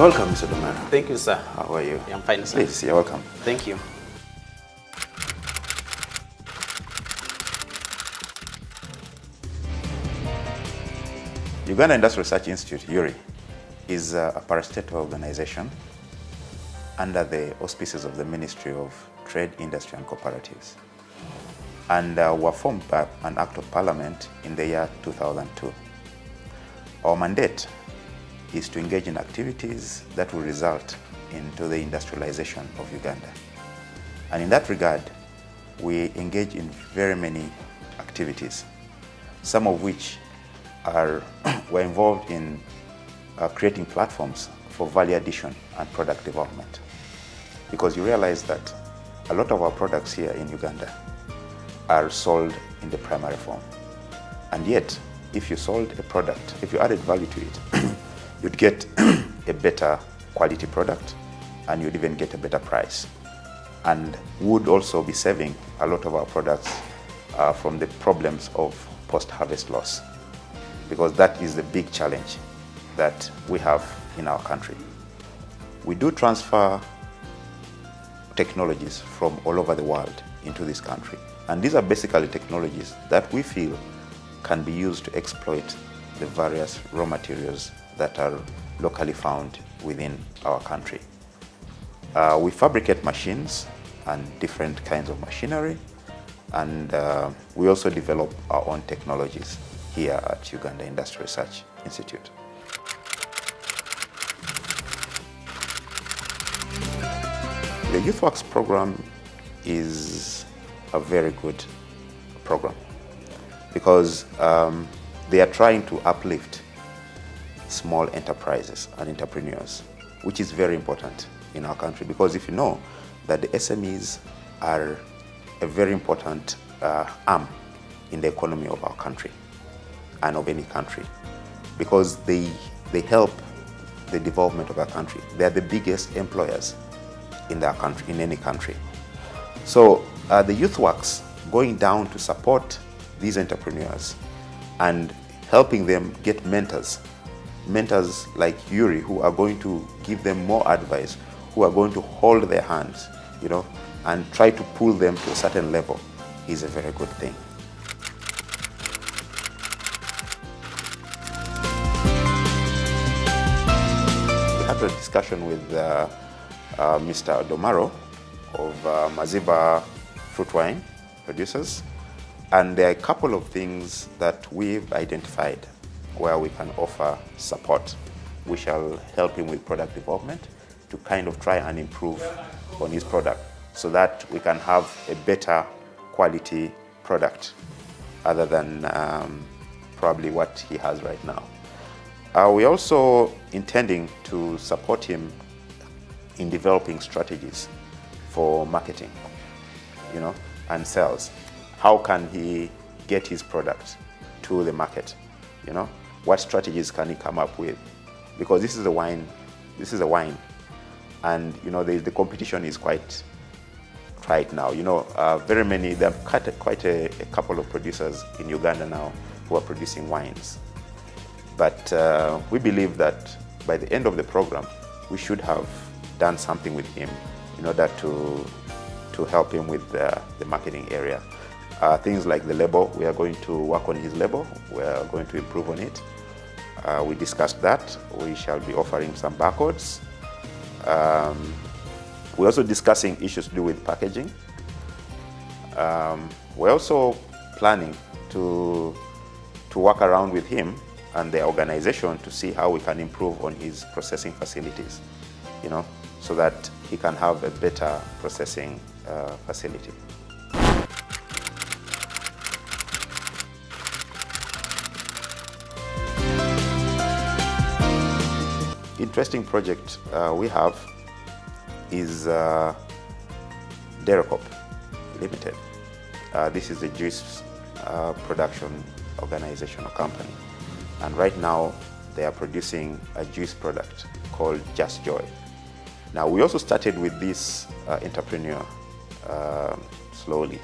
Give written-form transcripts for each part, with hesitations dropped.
You're welcome, Mr. Domero. Thank you, sir. How are you? I'm fine, sir. Please, you're welcome. Thank you. Uganda Industrial Research Institute, URI, is a parastatal organization under the auspices of the Ministry of Trade, Industry and Cooperatives, and were formed by an Act of Parliament in the year 2002. Our mandate is to engage in activities that will result into the industrialization of Uganda. And in that regard, we engage in very many activities, some of which we're involved in creating platforms for value addition and product development. Because you realize that a lot of our products here in Uganda are sold in the primary form. And yet, if you sold a product, if you added value to it, you'd get a better quality product and you'd even get a better price. And would also be saving a lot of our products from the problems of post-harvest loss, because that is the big challenge that we have in our country. We do transfer technologies from all over the world into this country. And these are basically technologies that we feel can be used to exploit the various raw materials that are locally found within our country. We fabricate machines and different kinds of machinery, and we also develop our own technologies here at Uganda Industrial Research Institute. The YouthWorks program is a very good program because they are trying to uplift small enterprises and entrepreneurs, which is very important in our country, because if you know that the SMEs are a very important arm in the economy of our country and of any country, because they help the development of our country. They are the biggest employers in our country, in any country. So the YouthWorks going down to support these entrepreneurs and helping them get mentors like Yuri, who are going to give them more advice, who are going to hold their hands, you know, and try to pull them to a certain level, is a very good thing. We had a discussion with Mr. Domero of Maziba fruit wine producers, and there are a couple of things that we've identified where we can offer support. We shall help him with product development to kind of try and improve on his product so that we can have a better quality product other than probably what he has right now. We're also intending to support him in developing strategies for marketing, you know, and sales. How can he get his product to the market, you know? What strategies can he come up with? Because this is a wine, and you know the competition is quite right now. You know, very many. There are quite a couple of producers in Uganda now who are producing wines. But we believe that by the end of the program, we should have done something with him in order to help him with the marketing area. Things like the label, we are going to work on his label. We are going to improve on it. We discussed that. We shall be offering some barcodes. We're also discussing issues to do with packaging. We're also planning to work around with him and the organization to see how we can improve on his processing facilities, you know, so that he can have a better processing facility. Interesting project we have is Derocop Limited. This is a juice production organization or company, and right now they are producing a juice product called Just Joy. Now we also started with this entrepreneur slowly.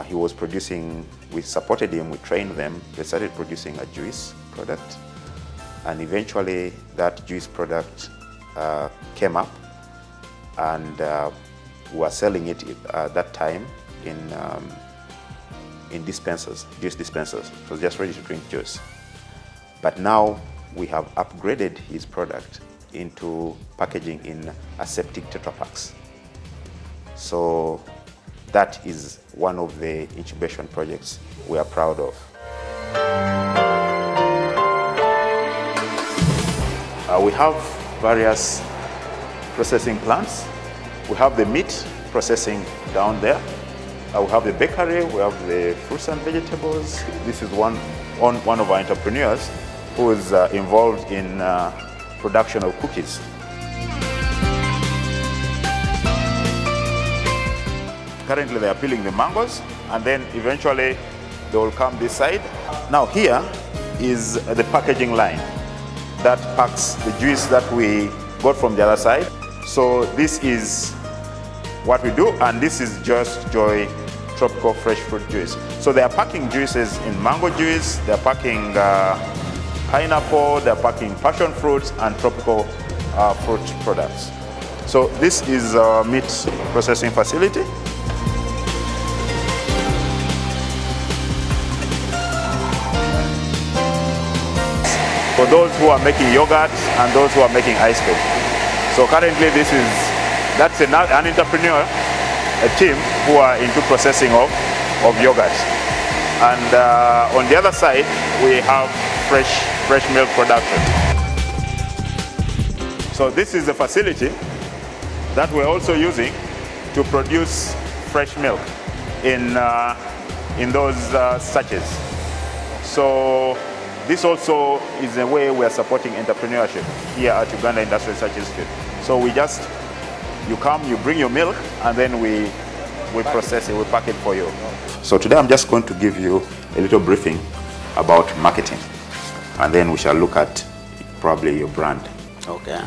He was producing, we supported him, we trained them, they started producing a juice product. And eventually that juice product came up, and we were selling it at that time in dispensers, juice dispensers. It was just ready to drink juice. But now we have upgraded his product into packaging in aseptic Tetra Paks. So that is one of the incubation projects we are proud of. We have various processing plants. We have the meat processing down there. We have the bakery, we have the fruits and vegetables. This is one of our entrepreneurs who is involved in production of cookies. Currently they are peeling the mangoes, and then eventually they will come this side. Now here is the packaging line that packs the juice that we got from the other side. So this is what we do, and this is Just Joy Tropical Fresh Fruit Juice. So they are packing juices in mango juice, they are packing pineapple, they are packing passion fruits and tropical fruit products. So this is our meat processing facility. For those who are making yogurt and those who are making ice cream. So currently that's an entrepreneur, a team who are into processing of yogurt. And on the other side, we have fresh milk production. So this is the facility that we're also using to produce fresh milk in those sachets. So this also is a way we are supporting entrepreneurship here at Uganda Industrial Research Institute. So you come, you bring your milk, and then we process it, we pack it for you. So today I'm just going to give you a little briefing about marketing, and then we shall look at probably your brand. Okay.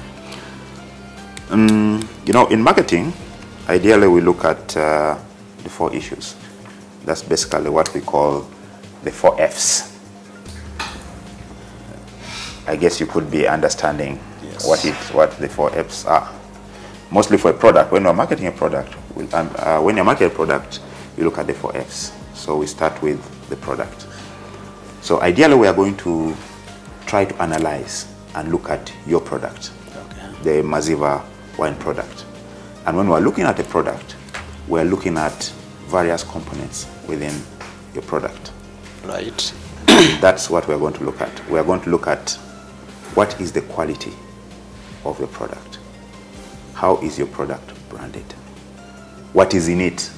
You know, in marketing, ideally we look at the 4 issues. That's basically what we call the 4 Fs. I guess you could be understanding what the 4 Fs are. Mostly for a product. When you're marketing a product, when you're marketing a product, you look at the 4 Fs. So we start with the product. So ideally, we are going to try to analyze and look at your product, the Maziba wine product. And when we're looking at a product, we're looking at various components within your product. Right. That's what we're going to look at. We're going to look at what is the quality of your product. How is your product branded? What is in it?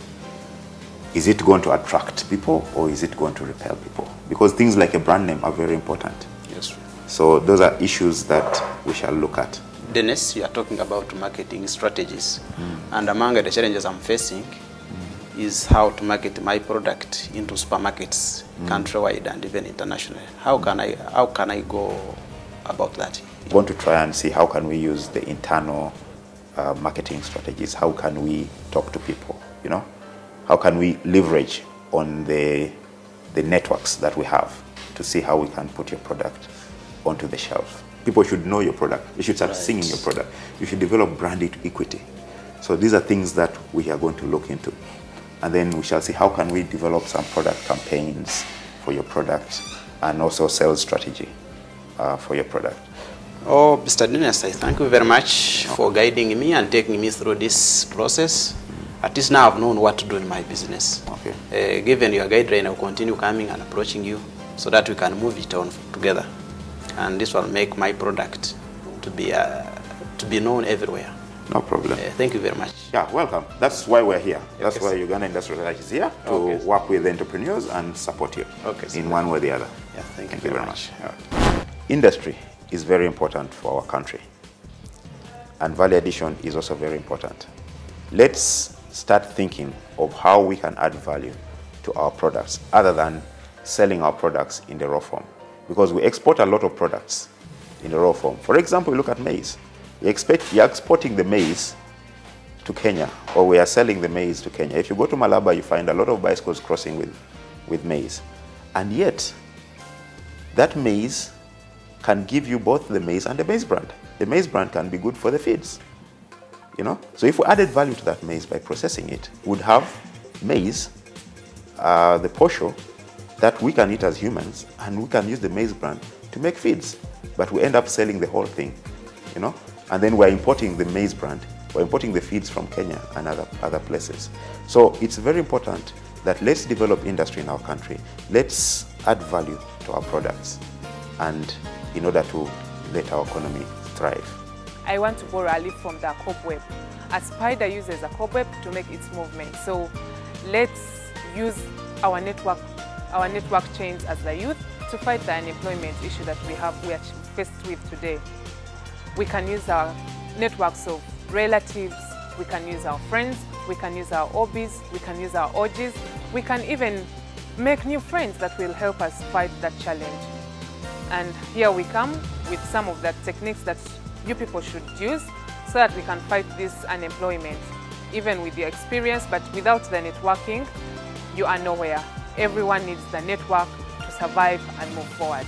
Is it going to attract people or is it going to repel people? Because things like a brand name are very important. Yes. So those are issues that we shall look at. Dennis, you are talking about marketing strategies. And among the challenges I'm facing is how to market my product into supermarkets countrywide and even internationally. How can I go about that? We want to try and see how can we use the internal marketing strategies. How can we talk to people, you know? How can we leverage on the networks that we have to see how we can put your product onto the shelf? People should know your product. You should start singing your product. You should develop brand equity. So these are things that we are going to look into. And then we shall see how can we develop some product campaigns for your product and also sales strategy for your product. Oh, Mr. Dennis, I thank you very much for guiding me and taking me through this process. At least now I've known what to do in my business. Okay. Given your guideline, I'll continue coming and approaching you so that we can move it on together. And this will make my product to be known everywhere. No problem. Thank you very much. Yeah, welcome. That's why we're here. That's why Uganda Industrial Research is here, to work with entrepreneurs and support you in one way or the other. Yeah, thank you very much. Industry is very important for our country, and value addition is also very important. Let's start thinking of how we can add value to our products other than selling our products in the raw form, because we export a lot of products in the raw form. For example, look at maize. You're exporting the maize to Kenya, or we are selling the maize to Kenya. If you go to Malaba, you find a lot of bicycles crossing with maize. And yet, that maize can give you both the maize and the maize bran. The maize bran can be good for the feeds. You know, so if we added value to that maize by processing it, we'd have maize, the posho, that we can eat as humans, and we can use the maize bran to make feeds. But we end up selling the whole thing, you know, and then we're importing the maize bran. We're importing the feeds from Kenya and other places. So it's very important that let's develop industry in our country. Let's add value to our products, and in order to let our economy thrive. I want to borrow a leaf from the cobweb. A spider uses a cobweb to make its movement. So let's use our network chains as the youth to fight the unemployment issue that we are faced with today. We can use our networks of relatives, we can use our friends, we can use our hobbies, we can use our orgies, we can even make new friends that will help us fight that challenge. And here we come with some of the techniques that you people should use so that we can fight this unemployment. Even with your experience, but without the networking, you are nowhere. Everyone needs the network to survive and move forward.